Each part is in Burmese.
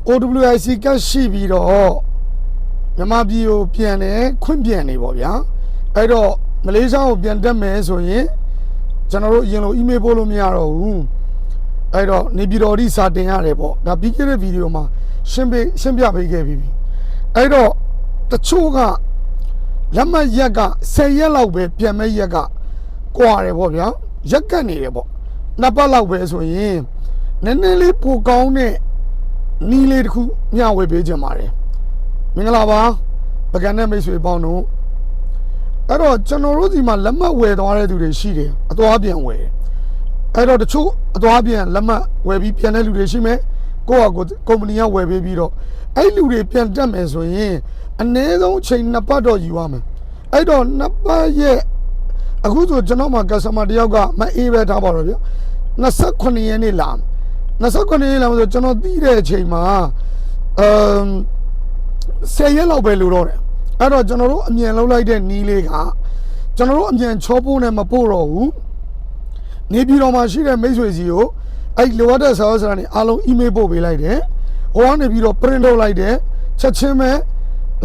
OWIC ကရှိပြီးတော့မြန်မာပြည်ကိုပြန်တယ်ခွင့်ပြန်နေပေါ့ဗျာအဲ့တော့မလေးရှားကိုပြန်တက်မယ်ဆိုရင်ကျွန်တော်တို့အရင်လို email ပို့လို့မရတော့ဘူးအဲ့တော့နေပြည်တော်ဒီစာတင်ရတယ်ပေါ့ဒါပြီးခဲ့တဲ့ဗီဒီယိုမှာရှင်းပြပေးခဲ့ပြီးပြီအဲ့တော့တချို့ကလက်မှတ်ရက်က10ရက်လောက်ပဲပြန်မဲ့ရက်ကကွာတယ်ပေါ့ဗျာရက်ကတ်နေတယ်ပေါ့နှစ်ပတ်လောက်ပဲဆိုရင်နည်းနည်းလေးပိုကောင်းတဲ့နီးလေးတစ်ခုမျှဝေပေးကြပါတယ်မင်္ဂလာပါပကံနဲ့မိတ်ဆွေပေါင်းတို့အဲ့တော့ကျွန်တော်တို့ဒီမှာလက်မှတ်ဝယ်သွားတဲ့သူတွေရှိတယ်အသွားပြန်ဝယ်အဲ့တော့တချို့အသွားပြန်လက်မှတ်ဝယ်ပြီးပြန်တဲ့လူတွေရှိမယ်ကိုယ့်ဟာကိုယ်ကုမ္ပဏီကဝယ်ပေးပြီးတော့အဲ့လူတွေပြန်တက်မယ်ဆိုရင်အနည်းဆုံးချိန်2ပတ်တော့ယူရမယ်အဲ့တော့2ပတ်ရဲ့အခုဆိုကျွန်တော်မှာ customer တယောက်ကမအေးပဲထားပါတော့ဗျ28ရက်နေ့လာ28ရက်လာဆိုကျွန်တော်သိတဲ့အချိန်မှာ10ရက်လောက်ပဲလိုတော့တယ်အဲ့တော့ကျွန်တော်တို့အမြန်လောက်လိုက်တဲ့နီးလေးကကျွန်တော်တို့အမြန်ချောပိုးနဲ့မပို့တော့ဘူးနေပြည်တော်မှာရှိတဲ့မိတ်ဆွေစီကိုအဲ့လိုအပ်တဲ့စာရွက်စာတမ်းတွေအားလုံး email ပို့ပေးလိုက်တယ်ဟိုကနေပြီးတော့ print ထုတ်လိုက်တယ်ချက်ချင်းပဲ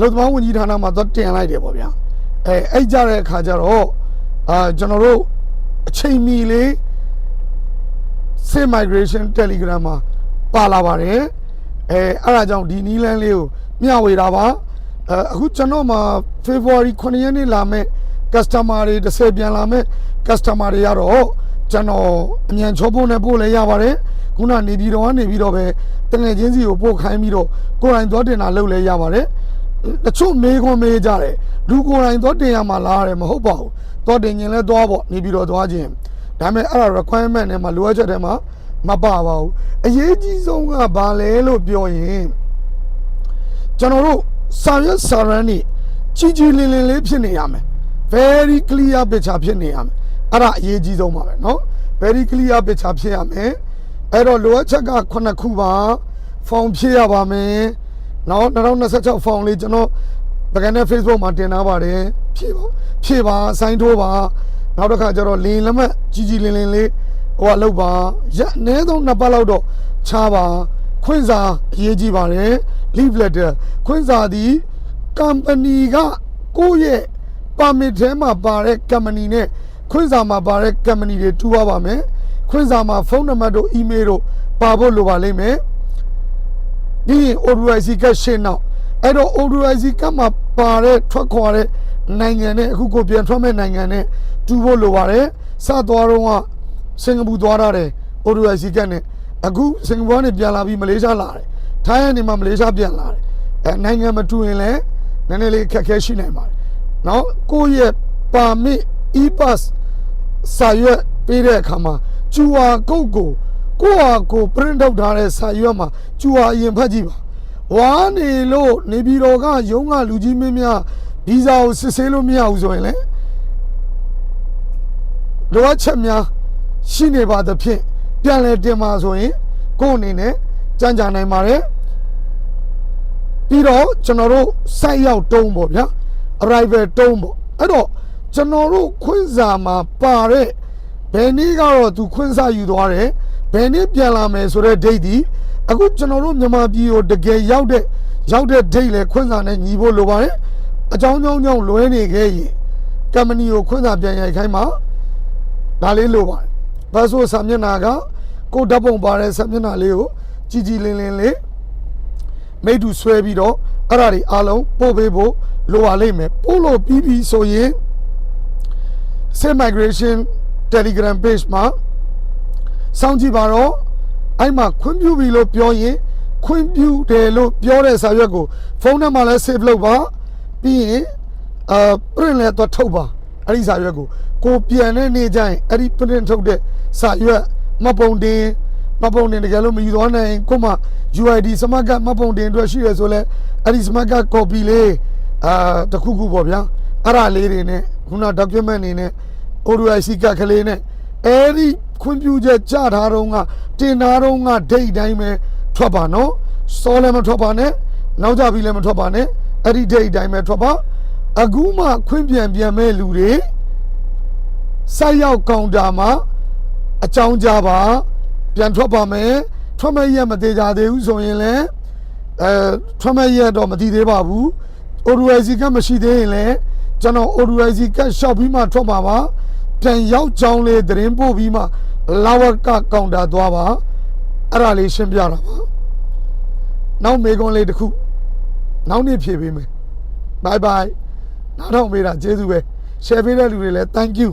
လုံသမားဝန်ကြီးဌာနမှာတော့တင်လိုက်တယ်ပေါ့ဗျာအဲ့ကြတဲ့အခါကျတော့ကျွန်တော်တို့အချိန်မီလေး Safe Migration Telegram မှာပါလာပါတယ်အဲ့ဒါကြောင့်ဒီနီးလန်းလေးကိုမျှဝေတာပါအခုကျွန်တော်မှာ February 9 ရက်နေ့လာမဲ့ customer တွေ30ပြန်လာမဲ့ customer တွေကတော့ကျွန်တော်အမြန်ချောပို့နဲ့ပို့လဲရပါတယ်ခုနနေပြီးတော့ကနေပြီးတော့ပဲတငယ်ချင်းစီကိုပို့ခိုင်းပြီးတော့ကိုယ်တိုင်သွားတင်တာလုပ်လဲရပါတယ်တချို့မေးခွန်းမေးကြတယ်လူကိုယ်တိုင်သွားတင်ရမှာလားတယ်မဟုတ်ပါဘူးသွားတင်ရင်လဲသွားပေါ့နေပြီးတော့သွားခြင်းဒါပေမဲ့အဲ့ဒါ requirement နဲ့မှာလိုအပ်ချက်တွေမှာမပါပါဘူးအရေးကြီးဆုံးကဘာလဲလို့ပြောရင်ကျွန်တော်တို့စာရွက်စာတမ်းတွေကြီးလင်းလေးဖြစ်နေရမယ် very clear picture ဖြစ်နေရမယ်အဲ့ဒါအရေးကြီးဆုံးပါပဲเนาะ very clear picture ဖြစ်ရမယ်အဲ့တော့လိုအပ်ချက်က9ခုပါဖောင်ဖြည့်ရပါမယ်နောက်2026ဖောင်လေးကျွန်တော်ပကံနဲ့ Facebook မှာတင်ထားပါတယ်ဖြည့်ပါဆိုင်းထိုးပါနောက်တစ်ခါကျတော့လင်းလက်မှတ်ကြီးလင်းလေးဟိုကလောက်ပါရအနည်းဆုံး2ပတ်လောက်တော့ချပါခွင့်စာအရေးကြီးပါတယ် leave letter ခွင့်စာဒီ company ကကိုယ့်ရဲ့ permit ထဲမှာပါတဲ့ company နဲ့ခွင့်စာမှာပါတဲ့ company တွေတူပါမယ်ခွင့်စာမှာဖုန်းနံပါတ်တို့ email တို့ပါဖို့လိုပါလိမ့်မယ်ဒီ OWIC ကရှင်းတော့အဲ့တော့ OWIC ကမှာပါတဲ့ထွက်ခွာတဲ့နိုင်ငံနဲ့အခုကိုပြန်ထွက်မဲ့နိုင်ငံနဲ့တူဖို့လိုပါတယ်စသွားတော့ကစင်ကာပူသွားရတယ် OWIC ကနဲ့အခုစင်ကာပူကနေပြန်လာပြီးမလေးရှားလာတယ်ထိုင်းကနေမှမလေးရှားပြန်လာတယ်နိုင်ငံမတူရင်လည်းနည်းနည်းလေးခက်ခဲရှိနိုင်ပါတယ်နော်ကိုယ့်ရဲ့ပါမစ် e-pass စာရွက်ပေးတဲ့အခါမှာကျူအာကုတ်ကိုကိုယ့်ဟာကို print ထုတ်ထားတဲ့စာရွက်မှာကျူအာအရင်ဖတ်ကြည့်ပါဝါနေလို့နေပြည်တော်ကရုံးကလူကြီးမင်းများဗီဇာကိုစစ်ဆေးလို့မရဘူးဆိုရင်လေလိုအပ်ချက်များရှိနေပါသဖြင့်ပြန်လဲတင်ပါဆိုရင်ကိုယ့်အနေနဲ့ကြံ့ကြာနိုင်ပါတယ်ပြီးတော့ကျွန်တော်တို့စိုက်ရောက်တုံးပေါ့ဗျာ arrival တုံးပေါ့အဲ့တော့ကျွန်တော်တို့ခွင့်စာမှာပါတဲ့ဘယ်နည်းကတော့သူခွင့်စာယူသွားတယ်ဘယ်နည်းပြန်လာမယ်ဆိုတဲ့ date ဒီအခုကျွန်တော်တို့မြန်မာပြည်ကိုတကယ်ရောက်တဲ့ date လဲခွင့်စာနဲ့ညီဖို့လိုပါတယ်အကြောင်းကြောင့်လွဲနေခဲ့ရင် company ကိုခွင့်စာပြန်ရိုက်ခိုင်းမှာဒါလေးလိုပါတယ်ဘာလို့စာမျက်နှာကကိုဓာတ်ပုံပါတဲ့စာမျက်နှာလေးကိုကြီးလင်းလေးမိတူဆွဲပြီးတော့အဲ့ဒါတွေအားလုံးပို့ပေးဖို့လိုပါလိမ့်မယ်ပို့လို့ပြီးဆိုရင် Safe Migration Telegram page မှာစောင့်ကြည့်ပါတော့အဲ့မှာခွင့်ပြုပြီလို့ပြောရင်ခွင့်ပြုတယ်လို့ပြောတဲ့စာရွက်ကိုဖုန်းထဲမှာလည်း save လုပ်ပါပြီးရင်print လည်းတော့ထုတ်ပါအဲ့ဒီစာရွက်ကိုပြန်တဲ့နေ့ကျရင်အဲ့ဒီ print ထုတ်တဲ့စာရွက်မပုံတင်တကယ်လို့မယူသွားနိုင်ကိုမှ UID စမတ်ကမပုံတင်အတွက်ရှိရဆိုလဲအဲ့ဒီစမတ်က copy လေးတခုပေါ့ဗျာအဲ့ဒါလေးတွေနဲ့ခုန document နေနဲ့ OWIC ကကလေးနဲ့အဲ့ဒီခွင့်ပြုချက်ကြထားတော့ကတင်ထားတော့က date တိုင်းပဲထွက်ပါနော်စောလည်းမထွက်ပါနဲ့နောက်ကြပြီလည်းမထွက်ပါနဲ့အဲ့ဒီ date တိုင်းပဲထွက်ပါအခုမှခွင့်ပြန်မဲ့လူတွေစိုက်ရောက်ကောင်တာမှာအကြောင်းကြပါပြန်ထွက်ပါမယ်ထွက်မဲ့ရက်မသေးကြသေးဘူးဆိုရင်လည်း ထွက်မဲ့ရက်တော့မတည်သေးပါဘူး ODIC ကမရှိသေးရင်လည်းကျွန်တော် ODIC ကရှောက်ပြီးမှထွက်ပါပါပြန်ရောက်ကြောင်းလေးသတင်းပို့ပြီးမှလာဝကကောင်တာသွားပါအဲ့ဒါလေးရှင်းပြတာပါနောက်မေကွန်လေးတစ်ခုနောက်နေ့ဖြေပေးမယ် bye bye နားထောင်ပေးတာကျေးဇူးပဲ share ပေးတဲ့လူတွေလည်း thank you